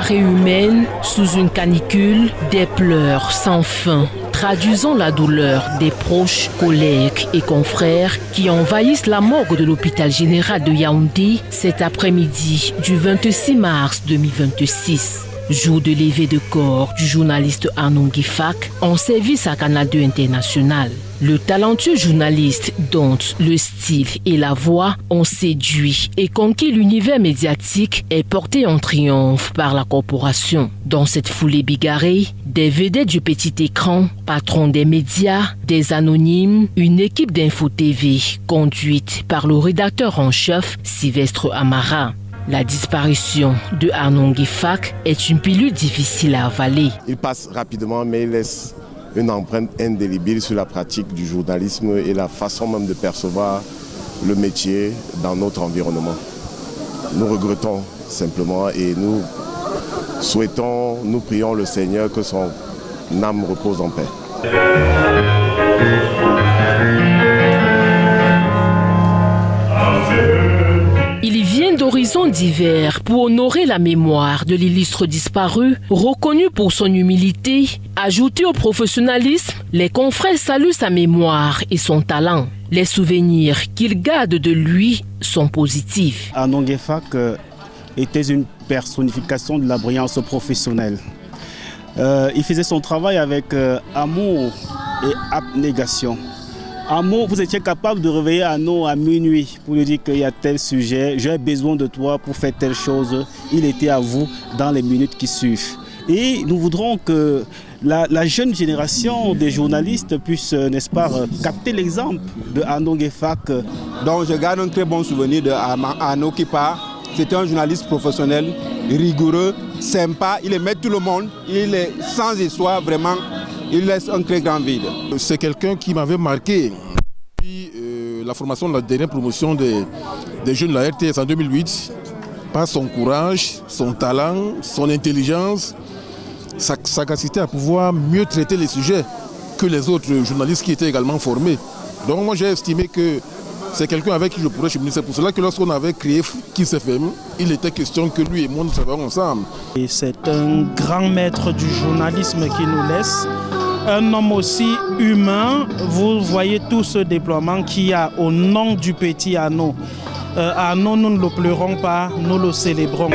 marée humaine, sous une canicule, des pleurs sans fin, traduisant la douleur des proches, collègues et confrères qui envahissent la morgue de l'hôpital général de Yaoundé cet après-midi du 26 mars 2026. Jour de levée de corps du journaliste Arnon Guifak en service à Canal 2 International. Le talentueux journaliste dont le style et la voix ont séduit et conquis l'univers médiatique est porté en triomphe par la corporation. Dans cette foulée bigarrée, des vedettes du petit écran, patrons des médias, des anonymes, une équipe d'Info TV conduite par le rédacteur en chef Sylvestre Amara. La disparition de Arnon Guifak est une pilule difficile à avaler. Il passe rapidement, mais il laisse une empreinte indélébile sur la pratique du journalisme et la façon même de percevoir le métier dans notre environnement. Nous regrettons simplement et nous souhaitons, nous prions le Seigneur que son âme repose en paix. Ils viennent d'horizons divers pour honorer la mémoire de l'illustre disparu, reconnu pour son humilité. Ajouté au professionnalisme, les confrères saluent sa mémoire et son talent. Les souvenirs qu'ils gardent de lui sont positifs. Arnon Guifak était une personnification de la brillance professionnelle. Il faisait son travail avec amour et abnégation. Amour, vous étiez capable de réveiller Arnon à minuit pour lui dire qu'il y a tel sujet, j'ai besoin de toi pour faire telle chose. Il était à vous dans les minutes qui suivent. Et nous voudrons que la jeune génération des journalistes puisse, n'est-ce pas, capter l'exemple de Arnon Guifak. Donc je garde un très bon souvenir de Arnon qui part. C'était un journaliste professionnel, rigoureux, sympa, il aimait tout le monde, il est sans histoire, vraiment. Il laisse un très grand vide. C'est quelqu'un qui m'avait marqué. Puis, la formation de la dernière promotion des jeunes de la RTS en 2008, par son courage, son talent, son intelligence, sa sagacité à pouvoir mieux traiter les sujets que les autres journalistes qui étaient également formés. Donc moi j'ai estimé que c'est quelqu'un avec qui je pourrais cheminer. C'est pour cela que lorsqu'on avait créé Kiss FM, il était question que lui et moi nous travaillions ensemble. Et c'est un grand maître du journalisme qui nous laisse. Un homme aussi humain, vous voyez tout ce déploiement qu'il y a au nom du petit Arnon. Arnon, nous ne le pleurons pas, nous le célébrons.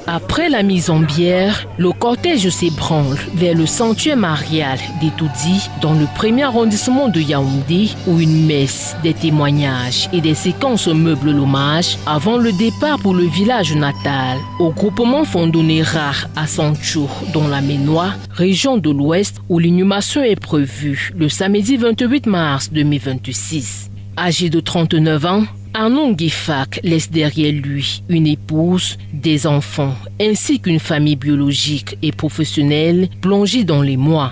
Après la mise en bière, le cortège s'ébranle vers le sanctuaire marial d'Etoudi dans le premier arrondissement de Yaoundé où une messe, des témoignages et des séquences meublent l'hommage avant le départ pour le village natal au groupement Fondonera à Sancho dans la Ménois, région de l'Ouest où l'inhumation est prévue le samedi 28 mars 2026. Âgé de 39 ans, Arnon Guifak laisse derrière lui une épouse, des enfants, ainsi qu'une famille biologique et professionnelle plongée dans les mois.